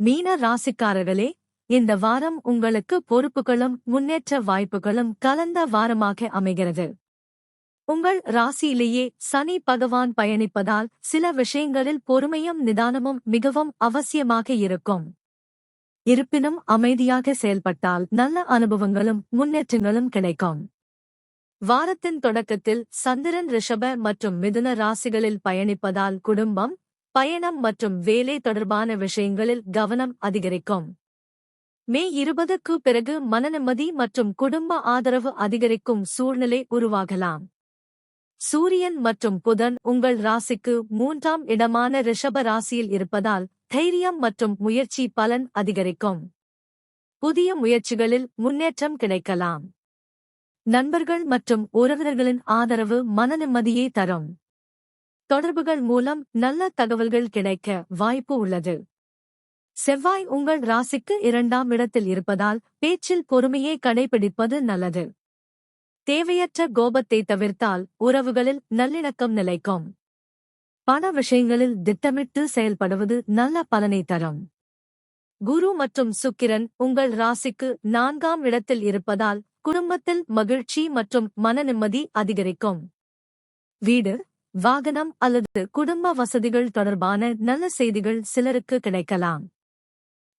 மீன ராசிக்காரர்களே, இந்த வாரம் உங்களுக்கு பொறுப்புகளும் முன்னேற்ற வாய்ப்புகளும் கலந்த வாரமாக அமைகிறது. உங்கள் ராசியிலேயே சனி பகவான் பயணிப்பதால் சில விஷயங்களில் பொறுமையும் நிதானமும் மிகவும் அவசியமாக இருக்கும். இருப்பினும் அமைதியாக செயல்பட்டால் நல்ல அனுபவங்களும் முன்னேற்றங்களும் கிடைக்கும். வாரத்தின் தொடக்கத்தில் சந்திரன் ரிஷப மற்றும் மிதுன ராசிகளில் பயணிப்பதால் குடும்பம், பயணம் மற்றும் வேலை தொடர்பான விஷயங்களில் கவனம் அதிகரிக்கும். மே 20க்கு பிறகு மனநிம்மதி மற்றும் குடும்ப ஆதரவு அதிகரிக்கும் சூழ்நிலை உருவாகலாம். சூரியன் மற்றும் புதன் உங்கள் ராசிக்கு 3ஆம் இடமான ரிஷப ராசியில் இருப்பதால் தைரியம் மற்றும் முயற்சி பலன் அதிகரிக்கும். புதிய முயற்சிகளில் முன்னேற்றம் கிடைக்கலாம். நண்பர்கள் மற்றும் உறவினர்களின் ஆதரவு மனநிம்மதியை தரும். தொடர்புகள் மூலம் நல்ல தகவல்கள் கிடைக்க வாய்ப்பு உள்ளது. செவ்வாய் உங்கள் ராசிக்கு 2ஆம் இடத்தில் இருப்பதால் பேச்சில் பொறுமையை கடைபிடிப்பது நல்லது. தேவையற்ற கோபத்தை தவிர்த்தால் உறவுகளில் நல்லிணக்கம் நிலைக்கும். பண விஷயங்களில் திட்டமிட்டு செயல்படுவது நல்ல பலனை தரும். குரு மற்றும் சுக்கிரன் உங்கள் ராசிக்கு 4ஆம் இடத்தில் இருப்பதால் குடும்பத்தில் மகிழ்ச்சி மற்றும் மனநிம்மதி அதிகரிக்கும். வீடு, வாகனம் அல்லது குடும்ப வசதிகள் தொடர்பான நல்ல செய்திகள் சிலருக்கு கிடைக்கலாம்.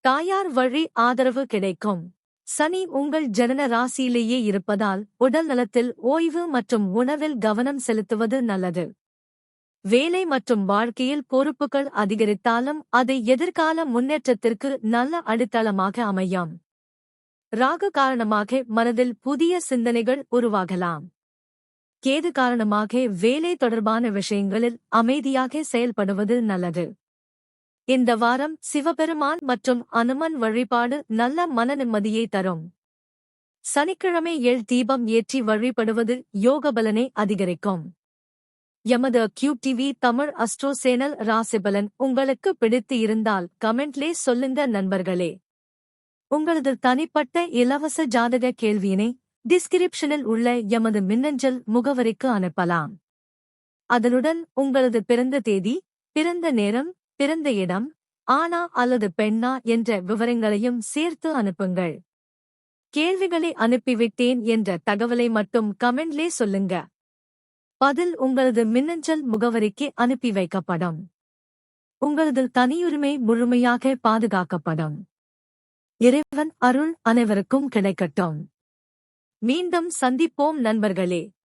தாயார் வழி ஆதரவு கிடைக்கும். சனி உங்கள் ஜனன ராசியிலேயே இருப்பதால் உடல் நலத்தில் ஓய்வு மற்றும் உணவில் கவனம் செலுத்துவது நல்லது. வேலை மற்றும் வாழ்க்கையில் பொறுப்புகள் அதிகரித்தாலும் அதை எதிர்கால முன்னேற்றத்திற்கு நல்ல அடித்தளமாக அமையும். ராகு காரணமாக மனதில் புதிய சிந்தனைகள் உருவாகலாம். கேது காரணமாக வேலை தொடர்பான விஷயங்களில் அமைதியாக செயல்படுவது நல்லது. இந்த வாரம் சிவபெருமான் மற்றும் அனுமன் வழிபாடு நல்ல மனநிம்மதியை தரும். சனிக்கிழமை தீபம் ஏற்றி வழிபடுவது யோகபலனை அதிகரிக்கும். எமது cube TV Tamil astro channel ராசிபலன் உங்களுக்கு பிடித்து இருந்தால் கமெண்ட்லே சொல்லுங்க நண்பர்களே. உங்களது தனிப்பட்ட இலவச ஜாதக கேள்வியினை டிஸ்கிரிப்ஷனில் உள்ள எமது மின்னஞ்சல் முகவரிக்கு அனுப்பலாம். அதனுடன் உங்களது பிறந்த தேதி, பிறந்த நேரம், பிறந்த இடம், ஆணா அல்லது பெண்ணா என்ற விவரங்களையும் சேர்த்து அனுப்புங்கள். கேள்விகளை அனுப்பிவிட்டேன் என்ற தகவலை மட்டும் கமெண்ட்லே சொல்லுங்க. பதில் உங்களது மின்னஞ்சல் முகவரிக்கு அனுப்பி வைக்கப்படும். உங்களது தனியுரிமை முழுமையாக பாதுகாக்கப்படும். இறைவன் அருள் அனைவருக்கும் கிடைக்கட்டும். மீண்டும் சந்திப்போம் நண்பர்களே.